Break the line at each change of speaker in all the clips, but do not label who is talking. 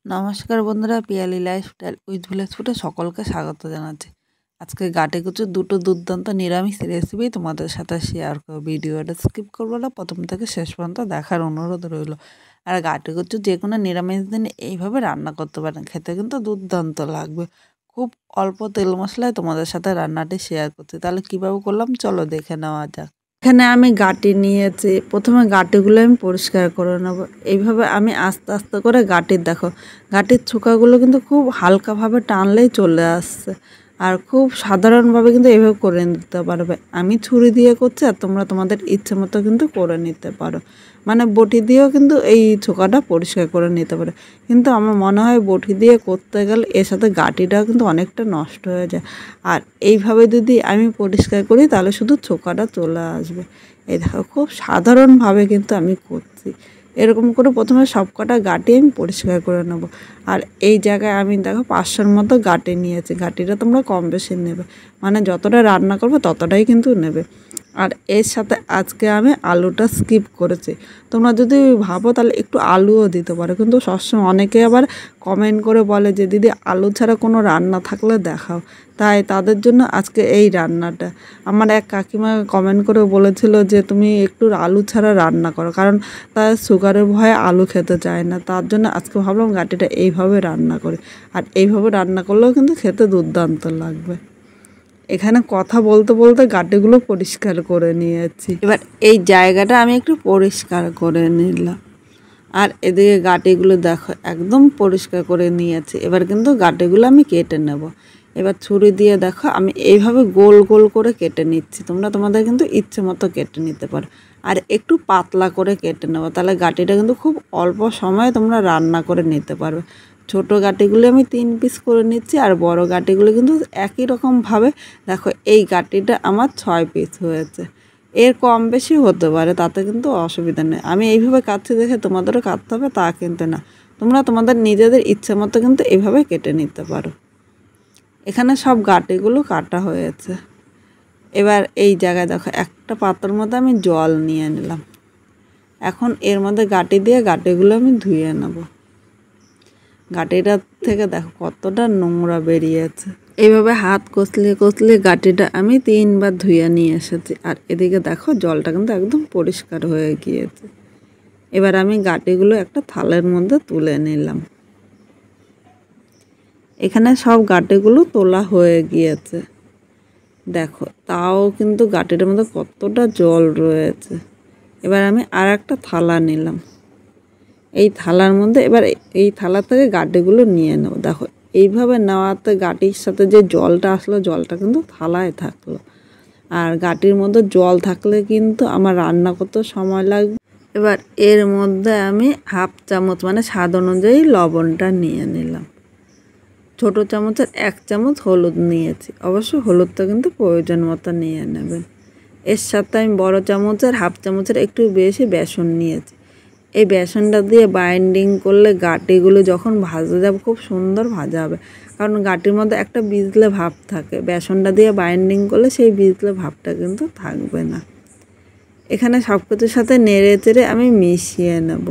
নমস্কার বন্ধুরা, Piyali lifestyle with village ফুডে সকলকে স্বাগত জানাচ্ছি। আজকে গাটে কুচুর দুটো দুর্দান্ত নিরামিষ রেসিপি তোমাদের সাথে শেয়ার করব। ভিডিওটা স্কিপ করবো না, প্রথম থেকে শেষ পর্যন্ত দেখার অনুরোধ রইল। আর গাটে কুচু যে কোনো নিরামিষ দিন এইভাবে রান্না করতে পারেন, খেতে কিন্তু দুর্দান্ত লাগবে। খুব অল্প তেল মশলায় তোমাদের সাথে রান্নাটি শেয়ার করছি। তাহলে কীভাবে করলাম চলো দেখে নেওয়া যাক। এখানে আমি গাঁটি নিয়েছি। প্রথমে গাঁটিগুলো আমি পরিষ্কার করে নেব। এইভাবে আমি আস্তে আস্তে করে গাঁটির গাঁটির ছোকাগুলো কিন্তু খুব হালকাভাবে টানলেই চলে আসছে। আর খুব সাধারণভাবে কিন্তু এইভাবে করে নিতে পারবে। আমি ছুরি দিয়ে করছি, আর তোমরা তোমাদের ইচ্ছে মতো কিন্তু করে নিতে পারো। মানে বটি দিয়েও কিন্তু এই ছোকাটা পরিষ্কার করে নিতে পারে। কিন্তু আমার মনে হয় বটি দিয়ে করতে গেলে এর সাথে গাঁটিটাও কিন্তু অনেকটা নষ্ট হয়ে যায়। আর এইভাবে যদি আমি পরিষ্কার করি তাহলে শুধু ছোকাটা চলে আসবে। এই দেখো খুব সাধারণভাবে কিন্তু আমি করছি। এরকম করে প্রথমে সব কটা গাঁটি আমি পরিষ্কার করে নেব। আর এই জায়গায় আমি দেখো 500-র মতো গাঁটি নিয়েছি। গাঁটিটা তোমরা কম বেশি নেবে, মানে যতটা রান্না করবে ততটাই কিন্তু নেবে। আর এর সাথে আজকে আমি আলুটা স্কিপ করেছি। তোমরা যদি ভাবো তাহলে একটু আলুও দিতে পারো, কিন্তু সবসময় অনেকে আবার কমেন্ট করে বলে যে দিদি আলু ছাড়া কোনো রান্না থাকলে দেখাও। তাই তাদের জন্য আজকে এই রান্নাটা। আমার এক কাকিমা কমেন্ট করে বলেছিল যে তুমি একটু আলু ছাড়া রান্না করো, কারণ তার সুগারের ভয়ে আলু খেতে চায় না। তার জন্য আজকে ভাবলাম গাঁটিটা এইভাবে রান্না করি। আর এইভাবে রান্না করলেও কিন্তু খেতে দুর্দান্ত লাগবে। এখানে কথা বলতে বলতে গাঁটিগুলো পরিষ্কার করে নিয়েছি। এবার এই জায়গাটা আমি একটু পরিষ্কার করে নিলাম। আর এদিকে গাঁটিগুলো দেখো একদম পরিষ্কার করে নিয়েছি। এবার কিন্তু গাঁটিগুলো আমি কেটে নেব। এবার ছুরি দিয়ে দেখো আমি এইভাবে গোল গোল করে কেটে নিচ্ছি। তোমরা তোমাদের কিন্তু ইচ্ছে মতো কেটে নিতে পারো। আর একটু পাতলা করে কেটে নেবো, তাহলে গাঁটিটা কিন্তু খুব অল্প সময়ে তোমরা রান্না করে নিতে পারবে। ছোট গাঁটিগুলো আমি 3 পিস করে নিচ্ছি, আর বড় গাঁটিগুলো কিন্তু একই রকমভাবে। দেখো এই গাঁটিটা আমার 6 পিস হয়েছে। এর কম বেশি হতে পারে, তাতে কিন্তু অসুবিধা নেই। আমি এইভাবে কাটছি দেখে তোমাদেরও কাটতে হবে তা কিন্তু না। তোমরা তোমাদের নিজেদের ইচ্ছে মতো কিন্তু এইভাবে কেটে নিতে পারো। এখানে সব গাঁটিগুলো কাটা হয়েছে। এবার এই জায়গায় দেখো একটা পাত্রের মধ্যে আমি জল নিয়ে নিলাম। এখন এর মধ্যে গাঁটি দিয়ে গাঁটিগুলো আমি ধুয়ে নেব। গাঁটিটা থেকে দেখো কতটা নোংরা বেরিয়েছে। এইভাবে হাত কষলিয়ে কষলিয়ে গাঁটিটা আমি 3 বার ধুয়ে নিয়ে এসেছি। আর এদিকে দেখো জলটা কিন্তু একদম পরিষ্কার হয়ে গিয়েছে। এবার আমি গাঁটিগুলো একটা থালের মধ্যে তুলে নিলাম। এখানে সব গাঁটিগুলো তোলা হয়ে গিয়েছে। দেখো তাও কিন্তু গাঁটিটার মধ্যে কতটা জল রয়েছে। এবার আমি আর একটা থালা নিলাম। এই থালার মধ্যে এবার এই থালা থেকে গাঁটিগুলো নিয়ে নেব। দেখো এইভাবে নেওয়াতে গাঁটির সাথে যে জলটা আসলো, জলটা কিন্তু থালায় থাকলো। আর গাঁটির মধ্যে জল থাকলে কিন্তু আমার রান্না করতে সময় লাগবে। এবার এর মধ্যে আমি 1/2 চামচ মানে স্বাদ অনুযায়ী লবণটা নিয়ে নিলাম। ছোট চামচের 1 চামচ হলুদ নিয়েছি। অবশ্য হলুদটা কিন্তু প্রয়োজন মতো নিয়ে নেবেন। এর সাথে আমি বড় চামচের 1/2 চামচের একটু বেশি বেসন নিয়েছি। এই বেসনটা দিয়ে বাইন্ডিং করলে গাঁটিগুলো যখন ভাজা যাবে খুব সুন্দর ভাজা হবে, কারণ গাঁটির মধ্যে একটা বিজলে ভাব থাকে। বেসনটা দিয়ে বাইন্ডিং করলে সেই বিজলে ভাবটা কিন্তু থাকবে না। এখানে সব কিছুর সাথে নেড়ে চেড়ে আমি মিশিয়ে নেব।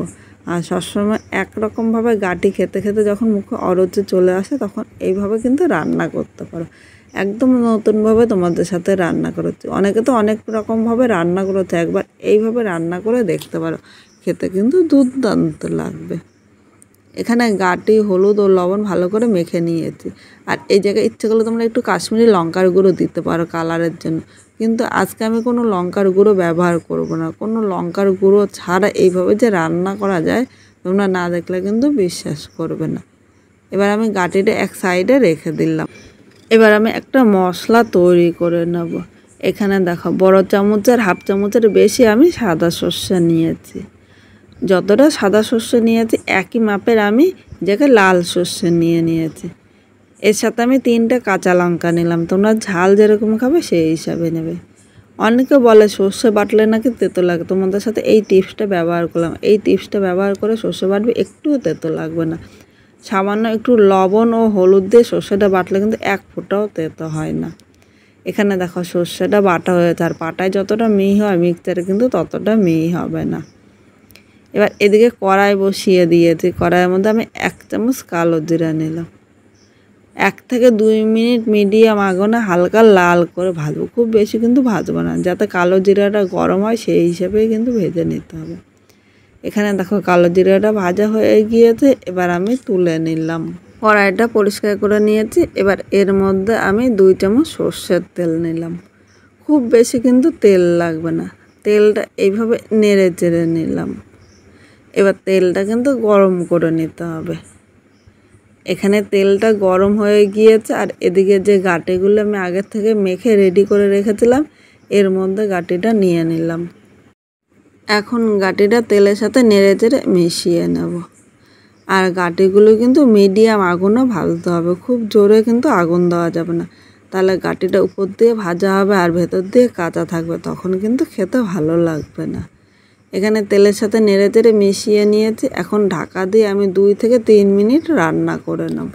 আর সবসময় একরকমভাবে গাঁটি খেতে খেতে যখন মুখে অরুচি চলে আসে তখন এইভাবে কিন্তু রান্না করতে পারো। একদম নতুনভাবে তোমাদের সাথে রান্না করেছি। অনেকে তো অনেক রকমভাবে রান্না করেছে, একবার এইভাবে রান্না করে দেখতে পারো, খেতে কিন্তু দুর্দান্ত লাগবে। এখানে গাঁটি হলুদ ও লবণ ভালো করে মেখে নিয়েছি। আর এই জায়গায় ইচ্ছে করলে তোমরা একটু কাশ্মীরি লঙ্কার গুঁড়ো দিতে পারো কালারের জন্য, কিন্তু আজকে আমি কোনো লঙ্কার গুঁড়ো ব্যবহার করব না। কোনো লঙ্কার গুঁড়ো ছাড়া এইভাবে যে রান্না করা যায় তোমরা না দেখলে কিন্তু বিশ্বাস করবে না। এবার আমি গাঁটিটা এক সাইডে রেখে দিলাম। এবার আমি একটা মশলা তৈরি করে নেব। এখানে দেখো বড় চামচের 1/2 চামচের বেশি আমি সাদা সর্ষে নিয়েছি। যতটা সাদা সর্ষে নিয়েছি একই মাপের আমি জায়গায় লাল সর্ষে নিয়েছি। এর সাথে আমি 3টে কাঁচা লঙ্কা নিলাম। তোমরা ঝাল যেরকম খাবে সেই হিসাবে নেবে। অনেকে বলে সর্ষে বাটলে নাকি তেতো লাগে, তোমাদের সাথে এই টিপসটা ব্যবহার করলাম। এই টিপসটা ব্যবহার করে সর্ষে বাটবে, একটুও তেতো লাগবে না। সামান্য একটু লবণ ও হলুদ দিয়ে সর্ষেটা বাটলে কিন্তু 1 ফোঁটাও তেতো হয় না। এখানে দেখো সর্ষেটা বাটা হয়েছে, আর পাটায় যতটা মিহি হয় মিক্সচারে কিন্তু ততটা মিহি হবে না। এবার এদিকে কড়াই বসিয়ে দিয়েছি, কড়াইয়ের মধ্যে আমি 1 চামচ কালো জিরা নিলাম। 1 থেকে 2 মিনিট মিডিয়াম আগুনে হালকা লাল করে ভাজবো, খুব বেশি কিন্তু ভাজবো না, যাতে কালো জিরাটা গরম হয় সেই হিসাবেই কিন্তু ভেজে নিতে হবে। এখানে দেখো কালো জিরাটা ভাজা হয়ে গিয়েছে, এবার আমি তুলে নিলাম। কড়াইটা পরিষ্কার করে নিয়েছি। এবার এর মধ্যে আমি 2 চামচ সর্ষের তেল নিলাম। খুব বেশি কিন্তু তেল লাগবে না, তেলটা এইভাবে নেড়ে চেড়ে নিলাম। এবার তেলটা কিন্তু গরম করে নিতে হবে। এখানে তেলটা গরম হয়ে গিয়েছে, আর এদিকে যে গাঁটিগুলো আমি আগের থেকে মেখে রেডি করে রেখেছিলাম এর মধ্যে গাঁটিটা নিয়ে নিলাম। এখন গাঁটিটা তেলের সাথে নেড়ে চেড়ে মিশিয়ে নেব। আর গাঁটিগুলো কিন্তু মিডিয়াম আগুনে ভাজতে হবে, খুব জোরে কিন্তু আগুন দেওয়া যাবে না, তাহলে গাঁটিটা উপর দিয়ে ভাজা হবে আর ভেতর দিয়ে কাঁচা থাকবে, তখন কিন্তু খেতে ভালো লাগবে না। এখানে তেলের সাথে নেড়ে চেড়ে মিশিয়ে নিয়েছি। এখন ঢাকা দিয়ে আমি 2 থেকে 3 মিনিট রান্না করে নেব।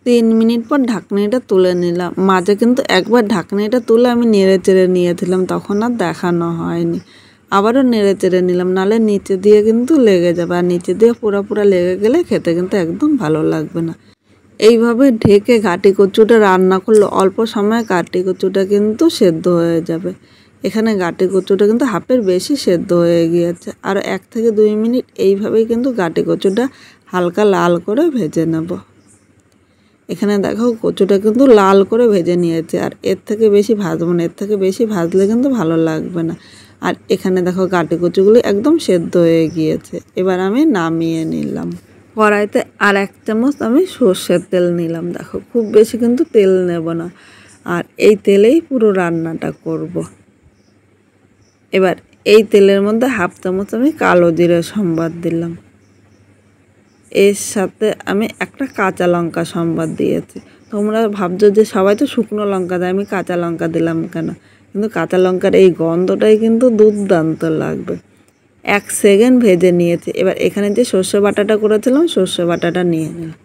3 মিনিট পর ঢাকনিটা তুলে নিলাম। মাঝে কিন্তু একবার ঢাকনিটা তুলে আমি নেড়ে চেড়ে নিয়েছিলাম, তখন আর দেখানো হয়নি। আবারও নেড়ে চেড়ে নিলাম, নাহলে নিচে দিয়ে কিন্তু লেগে যাবে, আর নিচে দিয়ে পুরো লেগে গেলে খেতে কিন্তু একদম ভালো লাগবে না। এইভাবে ঢেকে ঘাটি কচুটা রান্না করলে অল্প সময়ে ঘাটি কচুটা কিন্তু সেদ্ধ হয়ে যাবে। এখানে ঘাটি কচুটা কিন্তু হাফের বেশি সেদ্ধ হয়ে গিয়েছে। আর 1 থেকে 2 মিনিট এইভাবেই কিন্তু ঘাটি কচুটা হালকা লাল করে ভেজে নেব। এখানে দেখো কচুটা কিন্তু লাল করে ভেজে নিয়েছে, আর এর থেকে বেশি ভাজবো না, এর থেকে বেশি ভাজলে কিন্তু ভালো লাগবে না। আর এখানে দেখো ঘাটি কচুগুলো একদম সেদ্ধ হয়ে গিয়েছে। এবার আমি নামিয়ে নিলাম। কড়াইতে আর 1 চামচ আমি সর্ষের তেল নিলাম। দেখো খুব বেশি কিন্তু তেল নেব না, আর এই তেলেই পুরো রান্নাটা করব। এবার এই তেলের মধ্যে 1/2 চামচ আমি কালো জিরা সম্বাদ দিলাম। এর সাথে আমি একটা কাঁচা লঙ্কা সম্বাদ দিয়েছি। তোমরা ভাবছো যে সবাই তো শুকনো লঙ্কা দেয়, আমি কাঁচা লঙ্কা দিলাম কেন, কিন্তু কাঁচা লঙ্কার এই গন্ধটাই কিন্তু দুর্দান্ত লাগবে। 1 সেকেন্ড ভেজে নিয়েছি। এবার এখানে যে সর্ষে বাটাটা করেছিলাম সর্ষে বাটাটা নিয়ে নিলাম।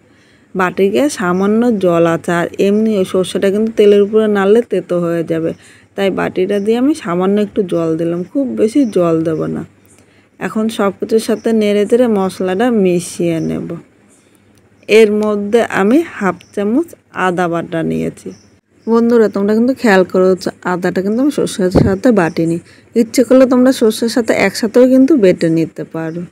বাটিকে সামান্য জল আছে, আর এমনি ওই সর্ষেটা কিন্তু তেলের উপরে নাড়লে তেতো হয়ে যাবে, তাই বাটিটা দিয়ে আমি সামান্য একটু জল দিলাম, খুব বেশি জল দেব না। এখন সব কিছুর সাথে নেড়ে চেড়ে মশলাটা মিশিয়ে নেব। এর মধ্যে আমি 1/2 চামচ আদা বাটা নিয়েছি। বন্ধুরা তোমরা কিন্তু খেয়াল করো, আদাটা কিন্তু আমি সর্ষের সাথে বাটিনি, ইচ্ছে করলে তোমরা সর্ষের সাথে একসাথেও কিন্তু বেটে নিতে পারো।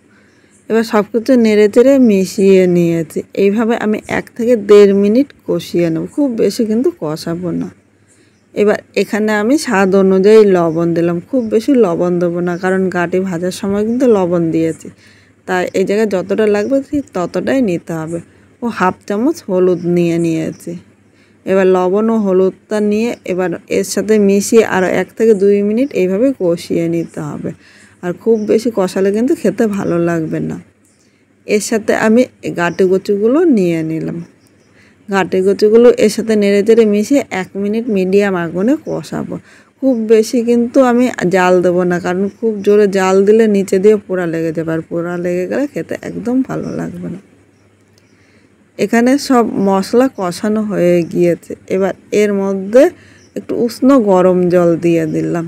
এবার সব কিছু নেড়ে চেড়ে মিশিয়ে নিয়েছি। এইভাবে আমি 1 থেকে 1.5 মিনিট কষিয়ে নেব, খুব বেশি কিন্তু কষাবো না। এবার এখানে আমি স্বাদ অনুযায়ী লবণ দিলাম, খুব বেশি লবণ দেবো না, কারণ গাঁটি ভাজার সময় কিন্তু লবণ দিয়েছি, তাই এই জায়গায় যতটা লাগবে ঠিক ততটাই নিতে হবে। ও 1/2 চামচ হলুদ নিয়েছি। এবার লবণ ও হলুদটা নিয়ে এবার এর সাথে মিশিয়ে আরও 1 থেকে 2 মিনিট এইভাবে কষিয়ে নিতে হবে, আর খুব বেশি কষালে কিন্তু খেতে ভালো লাগবে না। এর সাথে আমি গাঁটি কচুগুলো নিয়ে নিলাম। ঘাটি কচুগুলো এর সাথে নেড়ে চেড়ে মিশিয়ে 1 মিনিট মিডিয়াম আগুনে কষাবো। খুব বেশি কিন্তু আমি জাল দেবো না, কারণ খুব জোরে জাল দিলে নিচে দিয়ে পোড়া লেগে যাবে, আর পোড়া লেগে গেলে খেতে একদম ভালো লাগবে না। এখানে সব মশলা কষানো হয়ে গিয়েছে। এবার এর মধ্যে একটু উষ্ণ গরম জল দিয়ে দিলাম।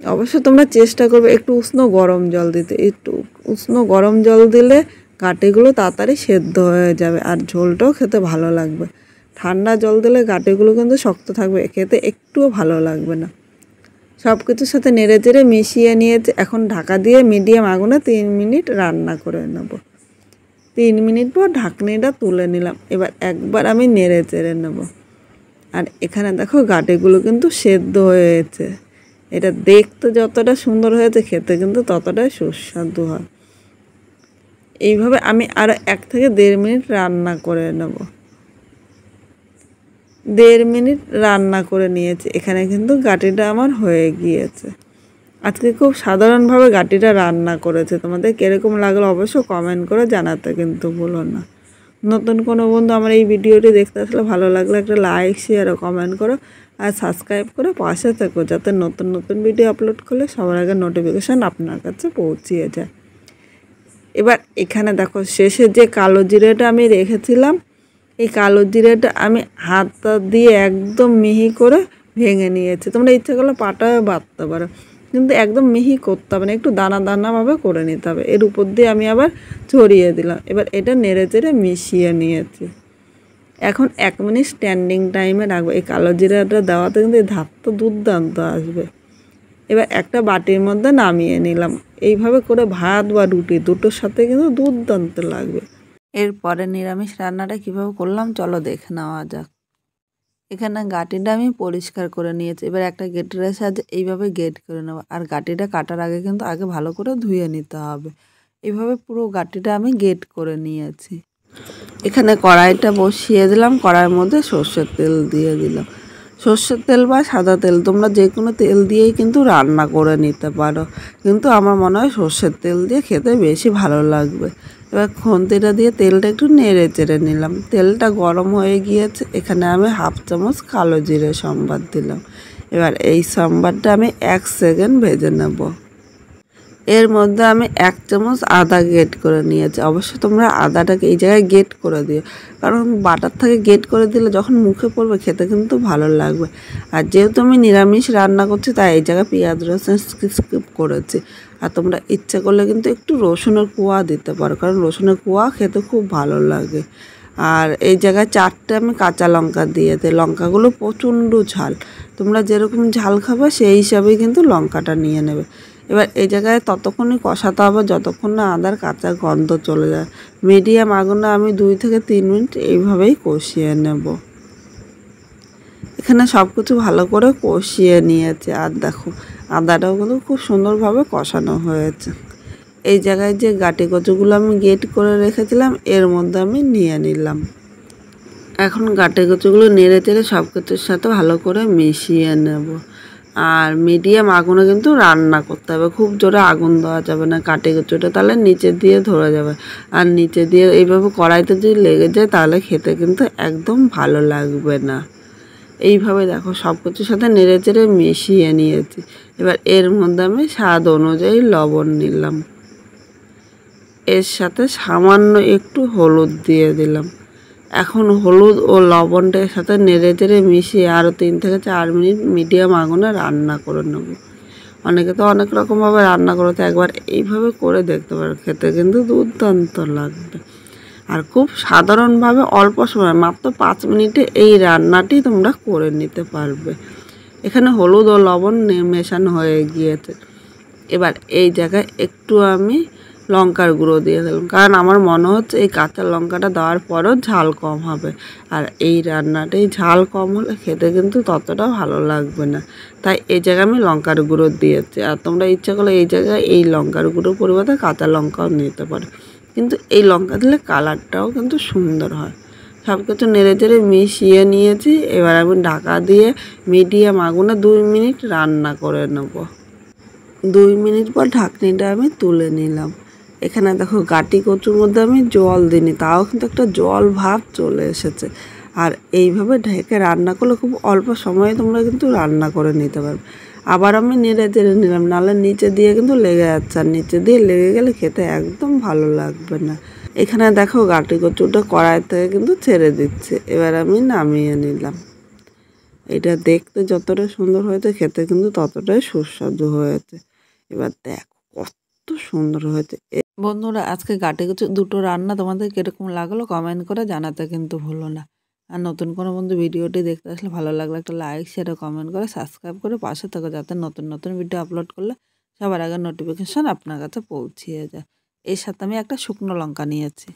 অবশ্য তোমরা চেষ্টা করবে একটু উষ্ণ গরম জল দিতে, একটু উষ্ণ গরম জল দিলে গাঁটিগুলো তাড়াতাড়ি সেদ্ধ হয়ে যাবে, আর ঝোলটাও খেতে ভালো লাগবে। ঠান্ডা জল দিলে গাঁটিগুলো কিন্তু শক্ত থাকবে, খেতে একটুও ভালো লাগবে না। সব কিছুর সাথে নেড়ে চেড়ে মিশিয়ে নিয়েছে। এখন ঢাকা দিয়ে মিডিয়াম আগুনে 3 মিনিট রান্না করে নেব। 3 মিনিট পর ঢাকনিটা তুলে নিলাম। এবার একবার আমি নেড়ে চেড়ে নেব। আর এখানে দেখো গাঁটিগুলো কিন্তু সেদ্ধ হয়েছে। এটা দেখতে যতটা সুন্দর হয়েছে খেতে কিন্তু ততটাই সুস্বাদু হয়। এইভাবে আমি আরও 1 থেকে 1.5 মিনিট রান্না করে নেব। 1.5 মিনিট রান্না করে নিয়েছি। এখানে কিন্তু গাঁটিটা আমার হয়ে গিয়েছে। আজকে খুব সাধারণভাবে গাঁটিটা রান্না করেছে। তোমাদের কীরকম লাগলো অবশ্য কমেন্ট করে জানাতে কিন্তু ভুলো না। নতুন কোনো বন্ধু আমার এই ভিডিওটি দেখতে আসলে ভালো লাগলে একটা লাইক শেয়ার ও কমেন্ট করো, আর সাবস্ক্রাইব করে পাশে থেকো, যাতে নতুন নতুন ভিডিও আপলোড করলে সবার আগে নোটিফিকেশান আপনার কাছে পৌঁছিয়ে যায়। এবার এখানে দেখো শেষে যে কালো জিরেটা আমি রেখেছিলাম, এই কালো জিরেটা আমি হাতটা দিয়ে একদম মিহি করে ভেঙে নিয়েছি। তোমরা ইচ্ছে করলে পাটায় বাটতে পারো, কিন্তু একদম মিহি করতে হবে না, একটু দানা দানাভাবে করে নিতে হবে। এর উপর দিয়ে আমি আবার ছড়িয়ে দিলাম। এবার এটা নেড়ে চেড়ে মিশিয়ে নিয়েছি। এখন 1 মিনিট স্ট্যান্ডিং টাইমে রাখবো। এই কালো জিরাটা দেওয়াতে কিন্তু এই ধাপটা দুর্দান্ত আসবে। এবার একটা বাটির মধ্যে নামিয়ে নিলাম। এইভাবে করে ভাত বা রুটি দুটোর সাথে কিন্তু দুর্দান্ত লাগবে। এরপরে নিরামিষ রান্নাটা কীভাবে করলাম চলো দেখে নেওয়া যাক। এখানে গাঁটিটা আমি পরিষ্কার করে নিয়েছি। এবার একটা গেটের সাহায্যে এইভাবে গেট করে নেবো। আর গাঁটিটা কাটার আগে কিন্তু আগে ভালো করে ধুয়ে নিতে হবে। এইভাবে পুরো গাঁটিটা আমি গেট করে নিয়েছি। এখানে কড়াইটা বসিয়ে দিলাম। কড়াইয়ের মধ্যে সর্ষের তেল দিয়ে দিলাম। সর্ষের তেল বা সাদা তেল তোমরা যে কোনো তেল দিয়েই কিন্তু রান্না করে নিতে পারো, কিন্তু আমার মনে হয় সর্ষের তেল দিয়ে খেতে বেশি ভালো লাগবে। এবার খুন্তিটা দিয়ে তেলটা একটু নেড়ে চেড়ে নিলাম। তেলটা গরম হয়ে গিয়েছে। এখানে আমি 1/2 চামচ কালো জিরে সম্বার দিলাম। এবার এই সম্বারটা আমি 1 সেকেন্ড ভেজে নেব। এর মধ্যে আমি 1 চামচ আদা গ্রেট করে নিয়েছি। অবশ্য তোমরা আদাটাকে এই জায়গায় গ্রেট করে দিও, কারণ বাটার থেকে গ্রেট করে দিলে যখন মুখে পড়বে খেতে কিন্তু ভালো লাগবে। আর যেহেতু আমি নিরামিষ রান্না করছি তাই এই জায়গায় পেঁয়াজ রসুন স্কিপ করেছি। আর তোমরা ইচ্ছা করলে কিন্তু একটু রসুনের কোয়া দিতে পারো, কারণ রসুনের কোয়া খেতে খুব ভালো লাগে। আর এই জায়গায় 4টে আমি কাঁচা লঙ্কা দিয়েছি। লঙ্কাগুলো প্রচণ্ড ঝাল, তোমরা যেরকম ঝাল খাবে সেই হিসাবেই কিন্তু লঙ্কাটা নিয়ে নেবে। এবার এই জায়গায় ততক্ষণই কষাতে হবে যতক্ষণ না আদার কাঁচা গন্ধ চলে যায়। মিডিয়াম আগুনে আমি 2 থেকে 3 মিনিট এইভাবেই কষিয়ে নেব। এখানে সব কিছু ভালো করে কষিয়ে নিয়েছে। আর দেখো আদাটাও কিন্তু খুব সুন্দরভাবে কষানো হয়েছে। এই জায়গায় যে গাঁটি কচুগুলো আমি গ্রেট করে রেখেছিলাম এর মধ্যে আমি নিয়ে নিলাম। এখন গাঁটি কচুগুলো নেড়ে চেড়ে সব কিছুর সাথে ভালো করে মিশিয়ে নেব। আর মিডিয়াম আগুনে কিন্তু রান্না করতে হবে, খুব জোরে আগুন দেওয়া যাবে না। কাটি কচুটা তাহলে নিচে দিয়ে ধরে যাবে। আর নিচে দিয়ে এইভাবে কড়াইতে যদি লেগে যায় তাহলে খেতে কিন্তু একদম ভালো লাগবে না। এইভাবে দেখো সব কিছুর সাথে নেড়ে চেড়ে মিশিয়ে নিয়েছি। এবার এর মধ্যে আমি স্বাদ অনুযায়ী লবণ নিলাম। এর সাথে সামান্য একটু হলুদ দিয়ে দিলাম। এখন হলুদ ও লবণটার সাথে নেড়ে চেড়ে মিশিয়ে আরও 3 থেকে 4 মিনিট মিডিয়াম আগুনে রান্না করে নেব। অনেকে তো অনেক রকমভাবে রান্না করে, তো একবার এইভাবে করে দেখতে পারো, খেতে কিন্তু দুর্দান্ত লাগবে। আর খুব সাধারণভাবে অল্প সময় মাত্র 5 মিনিটে এই রান্নাটি তোমরা করে নিতে পারবে। এখানে হলুদ ও লবণ মেশানো হয়ে গিয়েছে। এবার এই জায়গায় একটু আমি লঙ্কার গুঁড়ো দিয়ে দিলাম, কারণ আমার মনে হচ্ছে এই কাঁচা লঙ্কাটা দেওয়ার পরও ঝাল কম হবে। আর এই রান্নাটাই ঝাল কম হলে খেতে কিন্তু ততটা ভালো লাগবে না, তাই এই জায়গায় আমি লঙ্কার গুঁড়ো দিয়েছি। আর তোমরা ইচ্ছা করলে এই জায়গায় এই লঙ্কার গুঁড়োর পরিবর্তে কাঁচা লঙ্কাও নিতে পারো, কিন্তু এই লঙ্কা দিলে কালারটাও কিন্তু সুন্দর হয়। সব কিছু নেড়ে চেড়ে মিশিয়ে নিয়েছি। এবার আমি ঢাকা দিয়ে মিডিয়াম আগুনে 2 মিনিট রান্না করে নেব। 2 মিনিট পর ঢাকনিটা আমি তুলে নিলাম। এখানে দেখো গাঁটি কচুর মধ্যে আমি জল দিইনি, তাও কিন্তু একটা জল ভাব চলে এসেছে। আর এইভাবে ঢেকে রান্না করলে খুব অল্প সময়ে তোমরা কিন্তু রান্না করে নিতে পারবে। আবার আমি নেড়ে চেড়ে নিলাম, নাহলে নিচে দিয়ে কিন্তু লেগে যাচ্ছে, আর নিচে দিয়ে লেগে গেলে খেতে একদম ভালো লাগবে না। এখানে দেখো গাঁটি কচুটা কড়াই থেকে কিন্তু ছেড়ে দিচ্ছে। এবার আমি নামিয়ে নিলাম। এটা দেখতে যতটা সুন্দর হয়েছে খেতে কিন্তু ততটাই সুস্বাদু হয়েছে। এবার দেখো কত সুন্দর হয়েছে। বন্ধুরা আজকে গাঁটি কচু দুটো রান্না তোমাদের কীরকম লাগলো কমেন্ট করে জানাতে কিন্তু ভুলো না। আর নতুন কোনো বন্ধু ভিডিওটি দেখতে আসলে ভালো লাগলে একটা লাইক শেয়ার কমেন্ট করে সাবস্ক্রাইব করে পাশে থাকো, যাতে নতুন নতুন ভিডিও আপলোড করলে সবার আগে নোটিফিকেশান আপনার কাছে পৌঁছিয়ে যায়। এর সাথে আমি একটা শুকনো লঙ্কা নিয়েছি।